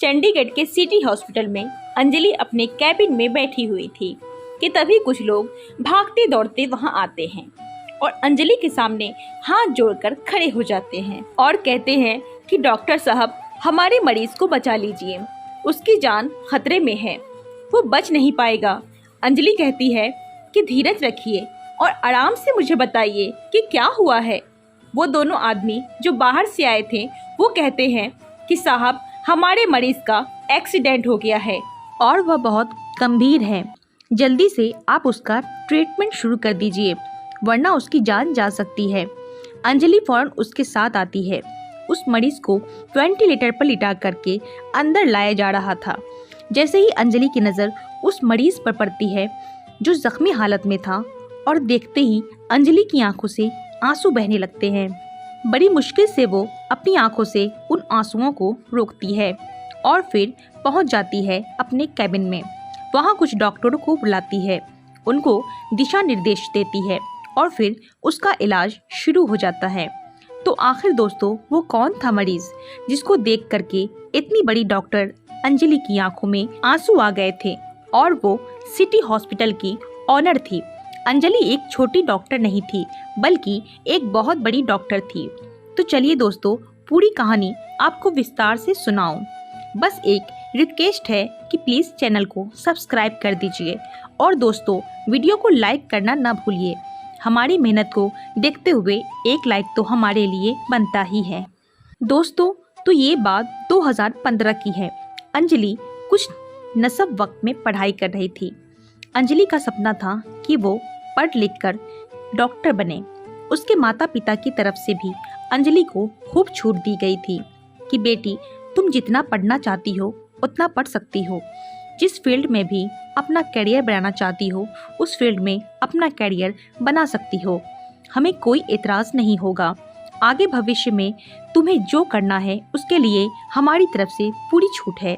चंडीगढ़ के city hospital में अंजलि अपने कैबिन में बैठी हुई थी कि तभी कुछ लोग भागते दौड़ते वहां आते हैं और अंजलि के सामने हाथ जोड़कर खड़े हो जाते हैं और कहते हैं कि डॉक्टर साहब, हमारे मरीज को बचा लीजिए, उसकी जान खतरे में है, वो बच नहीं पाएगा। अंजलि कहती है कि धीरज रखिए और आराम से मुझे बताइए कि क्या हुआ है। वो दोनों आदमी जो बाहर से आए थे वो कहते हैं कि साहब, हमारे मरीज का एक्सीडेंट हो गया है और वह बहुत गंभीर है, जल्दी से आप उसका ट्रीटमेंट शुरू कर दीजिए वरना उसकी जान जा सकती है। अंजलि फौरन उसके साथ आती है। उस मरीज को वेंटिलेटर पर लिटा करके अंदर लाया जा रहा था। जैसे ही अंजलि की नज़र उस मरीज पर पड़ती है जो जख्मी हालत में था, और देखते ही अंजलि की आंखों से आंसू बहने लगते हैं। बड़ी मुश्किल से वो अपनी आंखों से उन आंसुओं को रोकती है और फिर पहुंच जाती है अपने कैबिन में। वहां कुछ डॉक्टरों को बुलाती है, उनको दिशा निर्देश देती है और फिर उसका इलाज शुरू हो जाता है। तो आखिर दोस्तों, वो कौन था मरीज जिसको देख करके इतनी बड़ी डॉक्टर अंजलि की आंखों में आंसू आ गए थे? और वो सिटी हॉस्पिटल की ऑनर थी। अंजलि एक छोटी डॉक्टर नहीं थी, बल्कि एक बहुत बड़ी डॉक्टर थी। तो चलिए दोस्तों, पूरी कहानी आपको विस्तार से सुनाऊं। बस एक रिक्वेस्ट है कि प्लीज़ चैनल को सब्सक्राइब कर दीजिए और दोस्तों वीडियो को लाइक करना ना भूलिए। हमारी मेहनत को देखते हुए एक लाइक तो हमारे लिए बनता ही है। दोस्तों, तो ये बात 2015 की है। अंजलि कुछ नसब वक्त में पढ़ाई कर रही थी। अंजलि का सपना था कि वो पढ़ लिख कर डॉक्टर बने। उसके माता पिता की तरफ से भी अंजलि को खूब छूट दी गई थी कि बेटी, तुम जितना पढ़ना चाहती हो उतना पढ़ सकती हो। जिस फील्ड में भी अपना करियर बनाना चाहती हो उस फील्ड में अपना करियर बना सकती हो। हमें कोई एतराज़ नहीं होगा। आगे भविष्य में तुम्हें जो करना है उसके लिए हमारी तरफ से पूरी छूट है।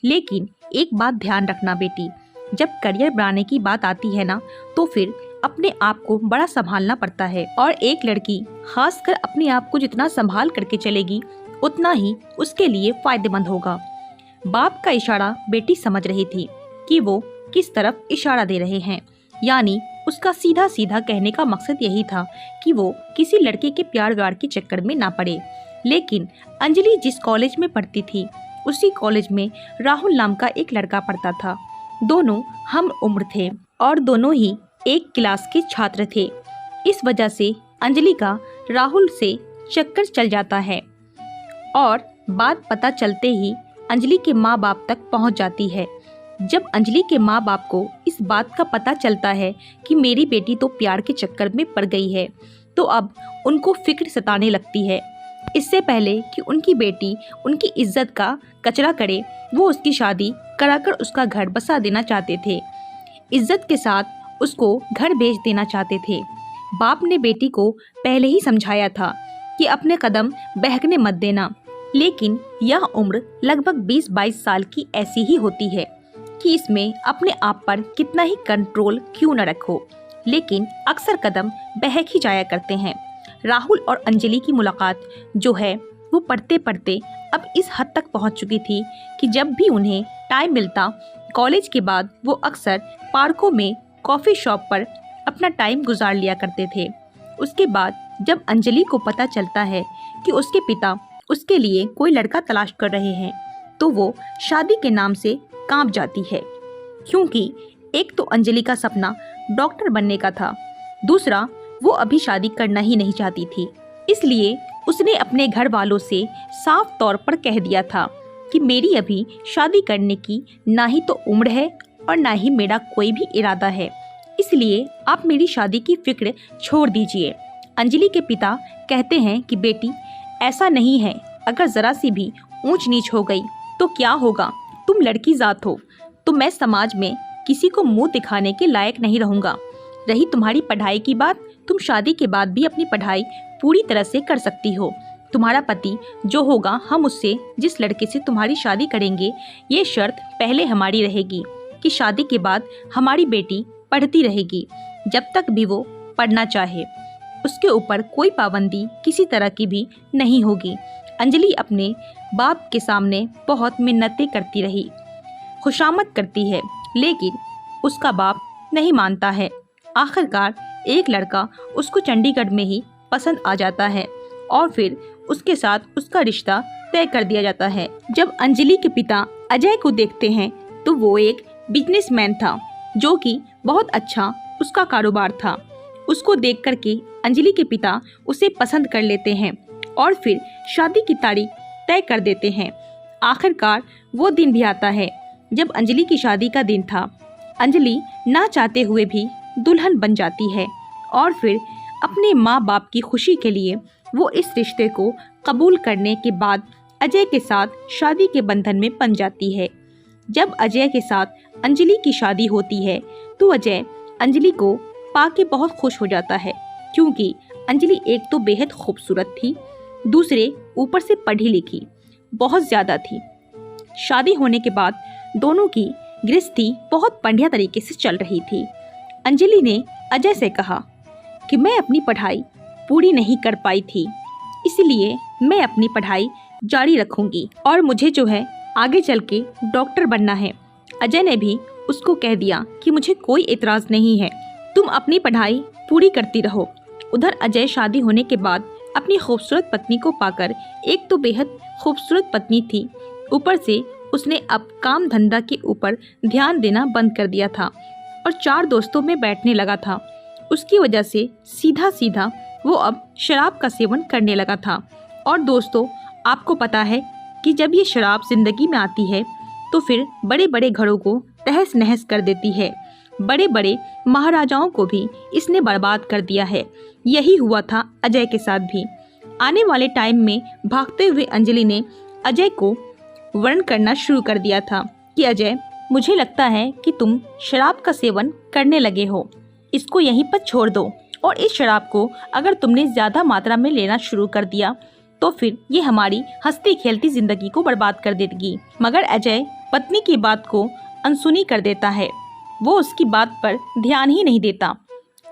लेकिन एक बात ध्यान रखना बेटी, जब करियर बनाने की बात आती है ना, तो फिर अपने आप को बड़ा संभालना पड़ता है। और एक लड़की खासकर अपने आप को जितना संभाल करके चलेगी उतना ही उसके लिए फायदेमंद होगा। बाप का इशारा बेटी समझ रही थी कि वो किस तरफ इशारा दे रहे हैं। यानी उसका सीधा सीधा कहने का मकसद यही था कि वो किसी लड़के के प्यार व्यार के चक्कर में ना पड़े। लेकिन अंजलि जिस कॉलेज में पढ़ती थी उसी कॉलेज में राहुल नाम का एक लड़का पढ़ता था। दोनों हम उम्र थे और दोनों ही एक क्लास के छात्र थे। इस वजह से अंजलि का राहुल से चक्कर चल जाता है और बात पता चलते ही अंजलि के माँ बाप तक पहुँच जाती है। जब अंजलि के माँ बाप को इस बात का पता चलता है कि मेरी बेटी तो प्यार के चक्कर में पड़ गई है, तो अब उनको फिक्र सताने लगती है। इससे पहले कि उनकी बेटी उनकी इज्जत का कचरा करे, वो उसकी शादी कराकर उसका घर बसा देना चाहते थे। इज्जत के साथ उसको घर भेज देना चाहते थे। बाप ने बेटी को पहले ही समझाया था कि अपने कदम बहकने मत देना, लेकिन यह उम्र लगभग 20-22 साल की ऐसी ही होती है कि इसमें अपने आप पर कितना ही कंट्रोल क्यों न रखो, लेकिन अक्सर कदम बहक ही जाया करते हैं। राहुल और अंजलि की मुलाकात जो है वो पढ़ते पढ़ते अब इस हद तक पहुंच चुकी थी कि जब भी उन्हें टाइम मिलता कॉलेज के बाद वो अक्सर पार्कों में कॉफ़ी शॉप पर अपना टाइम गुजार लिया करते थे। उसके बाद जब अंजलि को पता चलता है कि उसके पिता उसके लिए कोई लड़का तलाश कर रहे हैं, तो वो शादी के नाम से कांप जाती है। क्योंकि एक तो अंजलि का सपना डॉक्टर बनने का था, दूसरा वो अभी शादी करना ही नहीं चाहती थी। इसलिए उसने अपने घर वालों से साफ तौर पर कह दिया था कि मेरी अभी शादी करने की ना ही तो उम्र है और ना ही मेरा कोई भी इरादा है, इसलिए आप मेरी शादी की फिक्र छोड़ दीजिए। अंजलि के पिता कहते हैं कि बेटी, ऐसा नहीं है, अगर ज़रा सी भी ऊंच नीच हो गई तो क्या होगा, तुम लड़की ज़ात हो, तो मैं समाज में किसी को मुंह दिखाने के लायक नहीं रहूँगा। रही तुम्हारी पढ़ाई की बात, तुम शादी के बाद भी अपनी पढ़ाई पूरी तरह से कर सकती हो। तुम्हारा पति जो होगा, हम उससे जिस लड़के से तुम्हारी शादी करेंगे, ये शर्त पहले हमारी रहेगी कि शादी के बाद हमारी बेटी पढ़ती रहेगी जब तक भी वो पढ़ना चाहे। उसके ऊपर कोई पाबंदी किसी तरह की भी नहीं होगी। अंजलि अपने बाप के सामने बहुत मिन्नतें करती रही, खुशामद करती है, लेकिन उसका बाप नहीं मानता है। आखिरकार एक लड़का उसको चंडीगढ़ में ही पसंद आ जाता है और फिर उसके साथ उसका रिश्ता तय कर दिया जाता है। जब अंजलि के पिता अजय को देखते हैं तो वो एक बिजनेसमैन था जो कि बहुत अच्छा उसका कारोबार था। उसको देख कर के अंजलि के पिता उसे पसंद कर लेते हैं और फिर शादी की तारीख तय कर देते हैं। आखिरकार वो दिन भी आता है जब अंजलि की शादी का दिन था। अंजलि ना चाहते हुए भी दुल्हन बन जाती है और फिर अपने माँ बाप की खुशी के लिए वो इस रिश्ते को कबूल करने के बाद अजय के साथ शादी के बंधन में बंध जाती है। जब अजय के साथ अंजलि की शादी होती है तो अजय अंजलि को पाके बहुत खुश हो जाता है, क्योंकि अंजलि एक तो बेहद खूबसूरत थी, दूसरे ऊपर से पढ़ी लिखी बहुत ज़्यादा थी। शादी होने के बाद दोनों की गृहस्थी बहुत बढ़िया तरीके से चल रही थी। अंजलि ने अजय से कहा कि मैं अपनी पढ़ाई पूरी नहीं कर पाई थी, इसलिए मैं अपनी पढ़ाई जारी रखूंगी और मुझे जो है आगे चल के डॉक्टर बनना है। अजय ने भी उसको कह दिया कि मुझे कोई एतराज़ नहीं है, तुम अपनी पढ़ाई पूरी करती रहो। उधर अजय शादी होने के बाद अपनी खूबसूरत पत्नी को पाकर, एक तो बेहद खूबसूरत पत्नी थी, ऊपर से उसने अब काम धंधा के ऊपर ध्यान देना बंद कर दिया था और 4 दोस्तों में बैठने लगा था। उसकी वजह से सीधा सीधा वो अब शराब का सेवन करने लगा था। और दोस्तों, आपको पता है कि जब ये शराब जिंदगी में आती है तो फिर बड़े बड़े घरों को तहस नहस कर देती है। बड़े बड़े महाराजाओं को भी इसने बर्बाद कर दिया है। यही हुआ था अजय के साथ भी। आने वाले टाइम में भागते हुए अंजलि ने अजय को वर्ण करना शुरू कर दिया था कि अजय, मुझे लगता है कि तुम शराब का सेवन करने लगे हो, इसको यहीं पर छोड़ दो, और इस शराब को अगर तुमने ज़्यादा मात्रा में लेना शुरू कर दिया तो फिर ये हमारी हंसती खेलती जिंदगी को बर्बाद कर देगी। मगर अजय पत्नी की बात को अनसुनी कर देता है, वो उसकी बात पर ध्यान ही नहीं देता।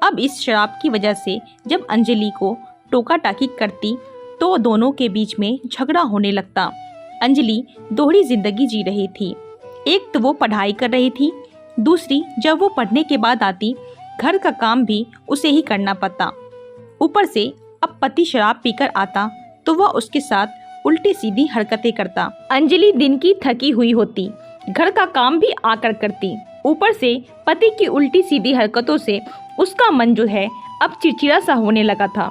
अब इस शराब की वजह से जब अंजलि को टोका टाकी करती तो दोनों के बीच में झगड़ा होने लगता। अंजलि दोहरी जिंदगी जी रही थी, एक तो वो पढ़ाई कर रही थी, दूसरी जब वो पढ़ने के बाद आती घर का काम भी उसे ही करना पड़ता। ऊपर से अब पति शराब पीकर आता तो वह उसके साथ उल्टी सीधी हरकतें करता। अंजलि दिन की थकी हुई होती, घर का काम भी आकर करती, ऊपर से पति की उल्टी सीधी हरकतों से उसका मन जो है अब चिड़चिड़ा सा होने लगा था।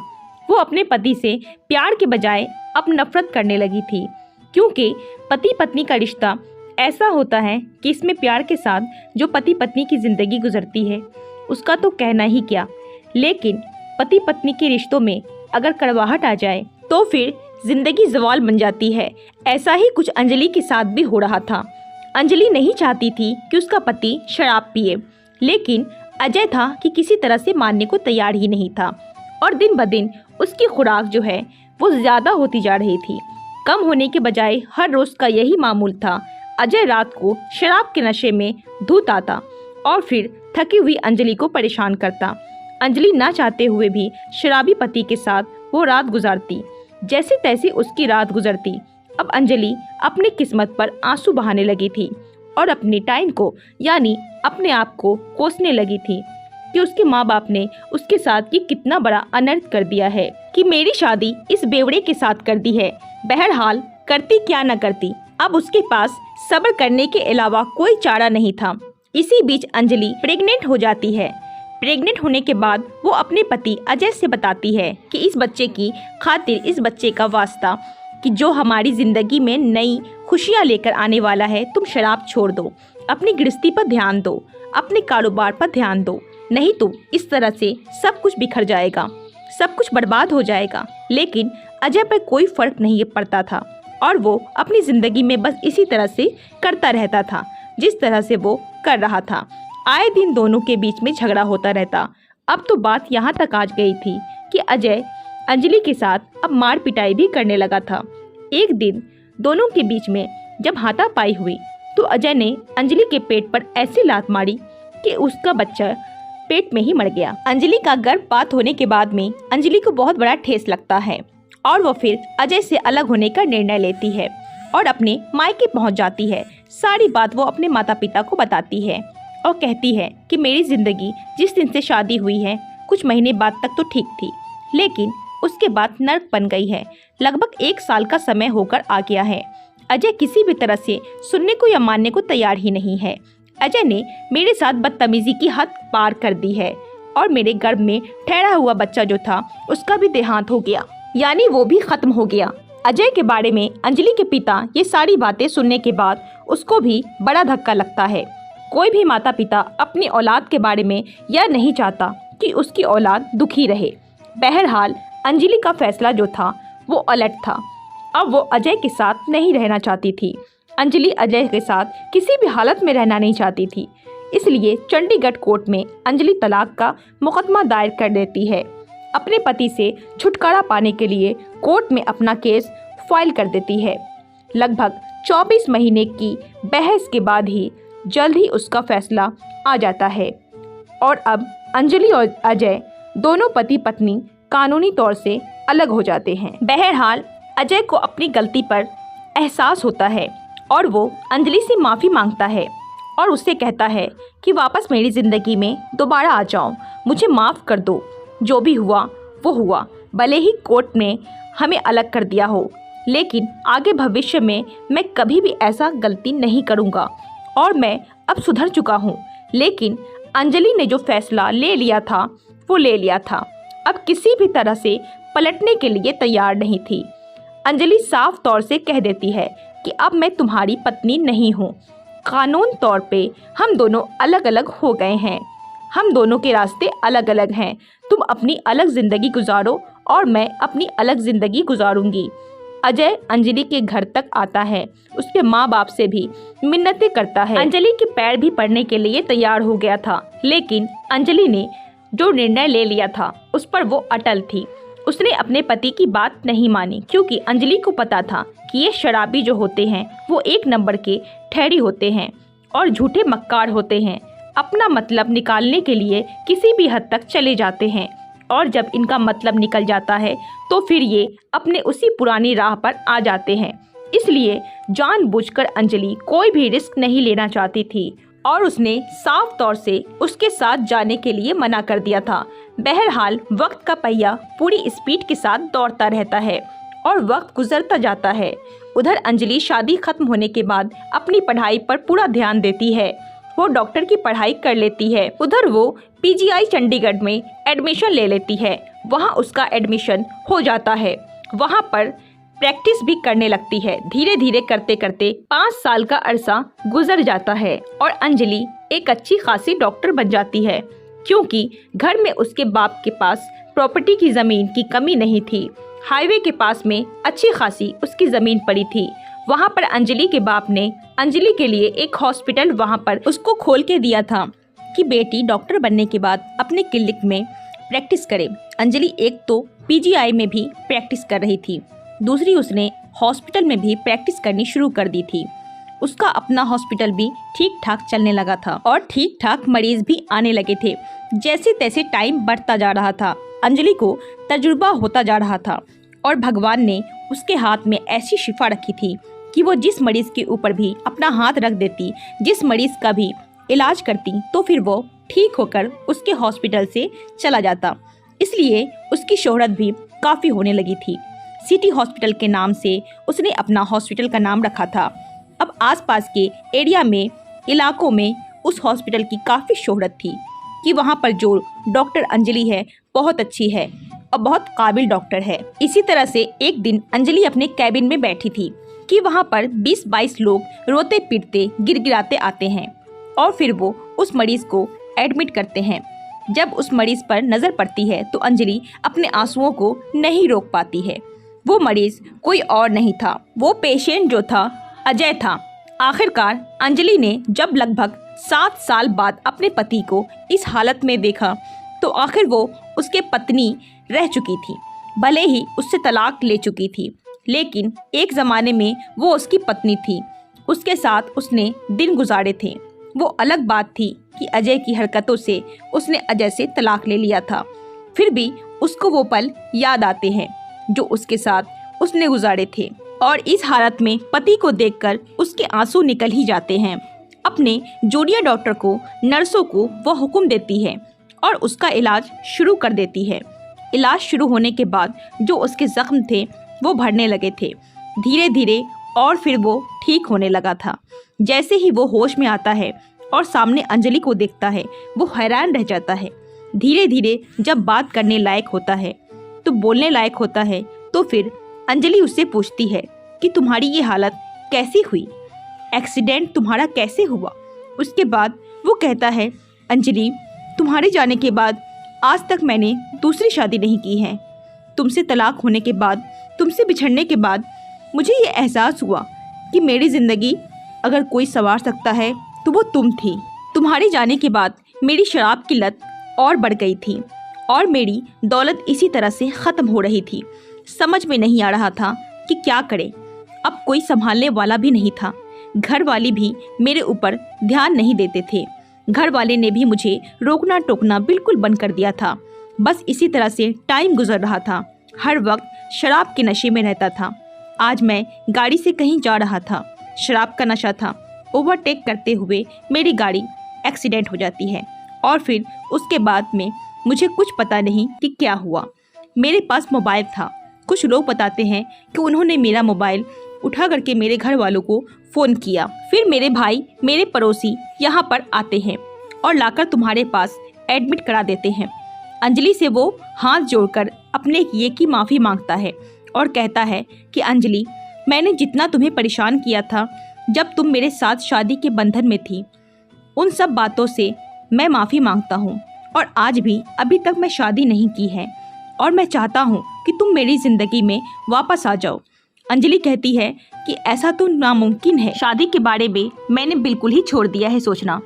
वो अपने पति से प्यार के बजाय अब नफरत करने लगी थी, क्योंकि पति पत्नी का रिश्ता ऐसा होता है कि इसमें प्यार के साथ जो पति पत्नी की जिंदगी गुजरती है उसका तो कहना ही क्या, लेकिन पति पत्नी के रिश्तों में अगर कड़वाहट आ जाए तो फिर जिंदगी ज़वाल बन जाती है। ऐसा ही कुछ अंजलि के साथ भी हो रहा था। अंजलि नहीं चाहती थी कि उसका पति शराब पिए, लेकिन अजय था कि किसी तरह से मानने को तैयार ही नहीं था और दिन ब दिन उसकी खुराक जो है वो ज़्यादा होती जा रही थी, कम होने के बजाय हर रोज़ का यही मामूल था। अजय रात को शराब के नशे में धुत आता और फिर थकी हुई अंजलि को परेशान करता। अंजलि ना चाहते हुए भी शराबी पति के साथ वो रात गुजारती। जैसे तैसे उसकी रात गुजरती। अब अंजलि अपनी किस्मत पर आंसू बहाने लगी थी और अपने टाइम को यानी अपने आप को कोसने लगी थी कि उसके माँ बाप ने उसके साथ ये कितना बड़ा अनर्थ कर दिया है कि मेरी शादी इस बेवड़े के साथ कर दी है। बहरहाल करती क्या न करती, अब उसके पास सब्र करने के अलावा कोई चारा नहीं था। इसी बीच अंजलि प्रेग्नेंट हो जाती है। प्रेग्नेंट होने के बाद वो अपने पति अजय से बताती है कि इस बच्चे की खातिर, इस बच्चे का वास्ता कि जो हमारी ज़िंदगी में नई खुशियाँ लेकर आने वाला है, तुम शराब छोड़ दो, अपनी गृहस्थी पर ध्यान दो, अपने कारोबार पर ध्यान दो, नहीं तो इस तरह से सब कुछ बिखर जाएगा, सब कुछ बर्बाद हो जाएगा। लेकिन अजय पर कोई फर्क नहीं पड़ता था और वो अपनी ज़िंदगी में बस इसी तरह से करता रहता था जिस तरह से वो कर रहा था। आए दिन दोनों के बीच में झगड़ा होता रहता। अब तो बात यहाँ तक आ गई थी कि अजय अंजलि के साथ अब मार पिटाई भी करने लगा था। एक दिन दोनों के बीच में जब हाथापाई हुई तो अजय ने अंजलि के पेट पर ऐसी लात मारी कि उसका बच्चा पेट में ही मर गया। अंजलि का गर्भपात होने के बाद में अंजलि को बहुत बड़ा ठेस लगता है और वो फिर अजय से अलग होने का निर्णय लेती है और अपने मायके पहुंच जाती है। सारी बात वो अपने माता पिता को बताती है और कहती है कि मेरी ज़िंदगी जिस दिन से शादी हुई है कुछ महीने बाद तक तो ठीक थी, लेकिन उसके बाद नर्क बन गई है। लगभग 1 साल का समय होकर आ गया है। अजय किसी भी तरह से सुनने को या मानने को तैयार ही नहीं है। अजय ने मेरे साथ बदतमीजी की हद पार कर दी है और मेरे गर्भ में ठहरा हुआ बच्चा जो था उसका भी देहांत हो गया, यानी वो भी खत्म हो गया। अजय के बारे में अंजलि के पिता ये सारी बातें सुनने के बाद उसको भी बड़ा धक्का लगता है। कोई भी माता पिता अपनी औलाद के बारे में यह नहीं चाहता कि उसकी औलाद दुखी रहे। बहरहाल अंजलि का फैसला जो था वो अलग था। अब वो अजय के साथ नहीं रहना चाहती थी। अंजलि अजय के साथ किसी भी हालत में रहना नहीं चाहती थी, इसलिए चंडीगढ़ कोर्ट में अंजलि तलाक का मुकदमा दायर कर देती है। अपने पति से छुटकारा पाने के लिए कोर्ट में अपना केस फाइल कर देती है। लगभग 24 महीने की बहस के बाद ही जल्द ही उसका फैसला आ जाता है और अब अंजलि और अजय दोनों पति पत्नी कानूनी तौर से अलग हो जाते हैं। बहरहाल अजय को अपनी गलती पर एहसास होता है और वो अंजलि से माफ़ी मांगता है और उससे कहता है कि वापस मेरी ज़िंदगी में दोबारा आ जाओ, मुझे माफ़ कर दो, जो भी हुआ वो हुआ। भले ही कोर्ट ने हमें अलग कर दिया हो, लेकिन आगे भविष्य में मैं कभी भी ऐसा गलती नहीं करूँगा और मैं अब सुधर चुका हूँ। लेकिन अंजलि ने जो फैसला ले लिया था वो ले लिया था, अब किसी भी तरह से पलटने के लिए तैयार नहीं थी। अंजलि साफ तौर से कह देती है कि अब मैं तुम्हारी पत्नी नहीं हूँ। कानून तौर पे हम दोनों अलग अलग हो गए हैं, हम दोनों के रास्ते अलग अलग हैं। तुम अपनी अलग ज़िंदगी गुजारो और मैं अपनी अलग ज़िंदगी गुजारूंगी। अजय अंजलि के घर तक आता है, उसके माँ बाप से भी मिन्नतें करता है। अंजलि के पैर भी पड़ने के लिए तैयार हो गया था, लेकिन अंजलि ने जो निर्णय ले लिया था उस पर वो अटल थी। उसने अपने पति की बात नहीं मानी, क्योंकि अंजलि को पता था कि ये शराबी जो होते हैं वो 1 नंबर के ठहरी होते हैं और झूठे मक्कार होते हैं। अपना मतलब निकालने के लिए किसी भी हद तक चले जाते हैं और जब इनका मतलब निकल जाता है तो फिर ये अपने उसी पुरानी राह पर आ जाते हैं। इसलिए जानबूझकर अंजलि कोई भी रिस्क नहीं लेना चाहती थी और उसने साफ तौर से उसके साथ जाने के लिए मना कर दिया था। बहरहाल वक्त का पहिया पूरी स्पीड के साथ दौड़ता रहता है और वक्त गुजरता जाता है। उधर अंजलि शादी खत्म होने के बाद अपनी पढ़ाई पर पूरा ध्यान देती है। वो डॉक्टर की पढ़ाई कर लेती है। उधर वो पीजीआई चंडीगढ़ में एडमिशन ले लेती है। वहाँ उसका एडमिशन हो जाता है। वहाँ पर प्रैक्टिस भी करने लगती है। धीरे धीरे करते करते 5 साल का अरसा गुजर जाता है और अंजलि एक अच्छी खासी डॉक्टर बन जाती है, क्योंकि घर में उसके बाप के पास प्रॉपर्टी की ज़मीन की कमी नहीं थी। हाईवे के पास में अच्छी खासी उसकी ज़मीन पड़ी थी। वहाँ पर अंजलि के बाप ने अंजलि के लिए एक हॉस्पिटल वहाँ पर उसको खोल के दिया था कि बेटी डॉक्टर बनने के बाद अपने क्लिनिक में प्रैक्टिस करे। अंजलि एक तो पीजीआई में भी प्रैक्टिस कर रही थी, दूसरी उसने हॉस्पिटल में भी प्रैक्टिस करनी शुरू कर दी थी। उसका अपना हॉस्पिटल भी ठीक ठाक चलने लगा था और ठीक ठाक मरीज भी आने लगे थे। जैसे तैसे टाइम बढ़ता जा रहा था, अंजलि को तजुर्बा होता जा रहा था और भगवान ने उसके हाथ में ऐसी शिफा रखी थी कि वो जिस मरीज के ऊपर भी अपना हाथ रख देती, जिस मरीज का भी इलाज करती, तो फिर वो ठीक होकर उसके हॉस्पिटल से चला जाता। इसलिए उसकी शोहरत भी काफ़ी होने लगी थी। सिटी हॉस्पिटल के नाम से उसने अपना हॉस्पिटल का नाम रखा था। अब आसपास के एरिया में, इलाकों में उस हॉस्पिटल की काफ़ी शोहरत थी कि वहाँ पर जो डॉक्टर अंजलि है बहुत अच्छी है और बहुत काबिल डॉक्टर है। इसी तरह से एक दिन अंजलि अपने कैबिन में बैठी थी कि वहाँ पर 20-22 लोग रोते पीटते गिड़गिड़ाते आते हैं और फिर वो उस मरीज़ को एडमिट करते हैं। जब उस मरीज़ पर नज़र पड़ती है तो अंजलि अपने आंसुओं को नहीं रोक पाती है। वो मरीज़ कोई और नहीं था, वो पेशेंट जो था अजय था। आखिरकार अंजलि ने जब लगभग 7 साल बाद अपने पति को इस हालत में देखा तो आखिर वो उसके पत्नी रह चुकी थी। भले ही उससे तलाक ले चुकी थी, लेकिन एक ज़माने में वो उसकी पत्नी थी। उसके साथ उसने दिन गुजारे थे। वो अलग बात थी कि अजय की हरकतों से उसने अजय से तलाक ले लिया था, फिर भी उसको वो पल याद आते हैं जो उसके साथ उसने गुजारे थे और इस हालत में पति को देखकर उसके आंसू निकल ही जाते हैं। अपने जूनियर डॉक्टर को, नर्सों को वो हुक्म देती है और उसका इलाज शुरू कर देती है। इलाज शुरू होने के बाद जो उसके जख्म थे वो भरने लगे थे धीरे धीरे, और फिर वो ठीक होने लगा था। जैसे ही वो होश में आता है और सामने अंजलि को देखता है, वो हैरान रह जाता है। धीरे धीरे जब बात करने लायक होता है, तो बोलने लायक होता है, तो फिर अंजलि उससे पूछती है कि तुम्हारी ये हालत कैसी हुई, एक्सीडेंट तुम्हारा कैसे हुआ। उसके बाद वो कहता है, अंजलि तुम्हारे जाने के बाद आज तक मैंने दूसरी शादी नहीं की है। तुमसे तलाक होने के बाद, तुमसे बिछड़ने के बाद मुझे ये एहसास हुआ कि मेरी ज़िंदगी अगर कोई संवार सकता है तो वो तुम थी। तुम्हारे जाने के बाद मेरी शराब की लत और बढ़ गई थी और मेरी दौलत इसी तरह से ख़त्म हो रही थी। समझ में नहीं आ रहा था कि क्या करें। अब कोई संभालने वाला भी नहीं था। घर वाले भी मेरे ऊपर ध्यान नहीं देते थे। घर वाले ने भी मुझे रोकना टोकना बिल्कुल बंद कर दिया था। बस इसी तरह से टाइम गुजर रहा था। हर वक्त शराब के नशे में रहता था। आज मैं गाड़ी से कहीं जा रहा था, शराब का नशा था। ओवरटेक करते हुए मेरी गाड़ी एक्सीडेंट हो जाती है और फिर उसके बाद में मुझे कुछ पता नहीं कि क्या हुआ। मेरे पास मोबाइल था। कुछ लोग बताते हैं कि उन्होंने मेरा मोबाइल उठा करके मेरे घर वालों को फ़ोन किया। फिर मेरे भाई, मेरे पड़ोसी यहाँ पर आते हैं और लाकर तुम्हारे पास एडमिट करा देते हैं। अंजलि से वो हाथ जोड़कर अपने किए की माफ़ी मांगता है और कहता है कि अंजलि, मैंने जितना तुम्हें परेशान किया था जब तुम मेरे साथ शादी के बंधन में थी, उन सब बातों से मैं माफ़ी मांगता हूँ। और आज भी अभी तक मैं शादी नहीं की है और मैं चाहता हूँ कि तुम मेरी ज़िंदगी में वापस आ जाओ। अंजलि कहती है कि ऐसा तो नामुमकिन है। शादी के बारे में मैंने बिल्कुल ही छोड़ दिया है सोचना।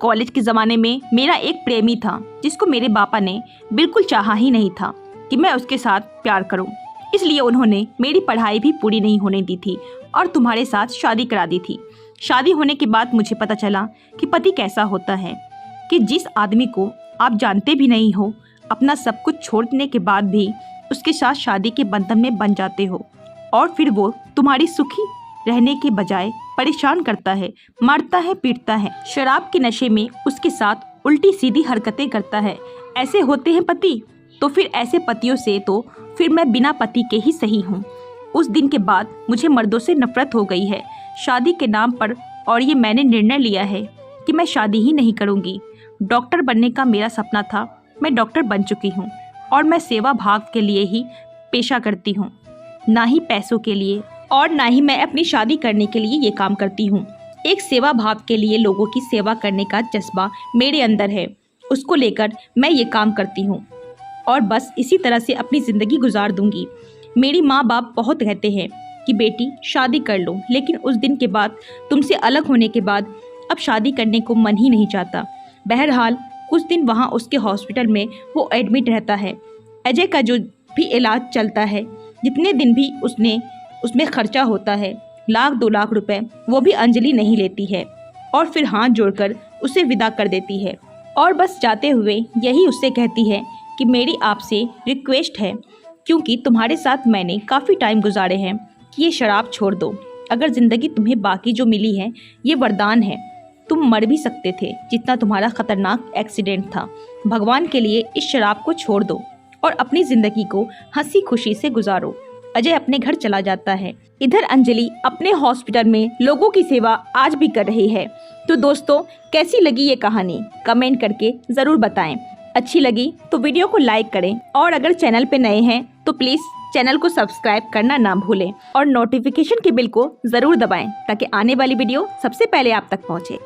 कॉलेज के ज़माने में मेरा एक प्रेमी था जिसको मेरे पापा ने बिल्कुल चाहा ही नहीं था कि मैं उसके साथ प्यार करूं। इसलिए उन्होंने मेरी पढ़ाई भी पूरी नहीं होने दी थी और तुम्हारे साथ शादी करा दी थी। शादी होने के बाद मुझे पता चला कि पति कैसा होता है, कि जिस आदमी को आप जानते भी नहीं हो, अपना सब कुछ छोड़ने के बाद भी उसके साथ शादी के बंधन में बन जाते हो और फिर वो तुम्हारी सुखी रहने के बजाय परेशान करता है, मारता है, पीटता है, शराब के नशे में उसके साथ उल्टी सीधी हरकतें करता है। ऐसे होते हैं पति। तो फिर ऐसे पतियों से तो फिर मैं बिना पति के ही सही हूँ। उस दिन के बाद मुझे मर्दों से नफरत हो गई है शादी के नाम पर, और ये मैंने निर्णय लिया है कि मैं शादी ही नहीं करूँगी। डॉक्टर बनने का मेरा सपना था, मैं डॉक्टर बन चुकी हूँ और मैं सेवा भाव के लिए ही पेशा करती हूँ, ना ही पैसों के लिए, और ना ही मैं अपनी शादी करने के लिए ये काम करती हूँ। एक सेवा भाव के लिए लोगों की सेवा करने का जज्बा मेरे अंदर है, उसको लेकर मैं ये काम करती हूँ और बस इसी तरह से अपनी ज़िंदगी गुजार दूंगी। मेरी माँ बाप बहुत कहते हैं कि बेटी शादी कर लो, लेकिन उस दिन के बाद, तुमसे अलग होने के बाद अब शादी करने को मन ही नहीं चाहता। बहरहाल कुछ दिन वहाँ उसके हॉस्पिटल में वो एडमिट रहता है। अजय का जो भी इलाज चलता है, जितने दिन भी उसमें खर्चा होता है, 1-2 लाख रुपए, वो भी अंजलि नहीं लेती है और फिर हाथ जोड़कर उसे विदा कर देती है और बस जाते हुए यही उससे कहती है कि मेरी आपसे रिक्वेस्ट है, क्योंकि तुम्हारे साथ मैंने काफ़ी टाइम गुजारे हैं, कि ये शराब छोड़ दो। अगर ज़िंदगी तुम्हें बाकी जो मिली है ये वरदान है। तुम मर भी सकते थे, जितना तुम्हारा खतरनाक एक्सीडेंट था। भगवान के लिए इस शराब को छोड़ दो और अपनी ज़िंदगी को हंसी खुशी से गुजारो। अजय अपने घर चला जाता है। इधर अंजलि अपने हॉस्पिटल में लोगों की सेवा आज भी कर रही है। तो दोस्तों, कैसी लगी ये कहानी कमेंट करके ज़रूर बताएं। अच्छी लगी तो वीडियो को लाइक करें और अगर चैनल पे नए हैं तो प्लीज़ चैनल को सब्सक्राइब करना ना भूलें और नोटिफिकेशन के बिल को ज़रूर दबाएं ताकि आने वाली वीडियो सबसे पहले आप तक पहुँचे।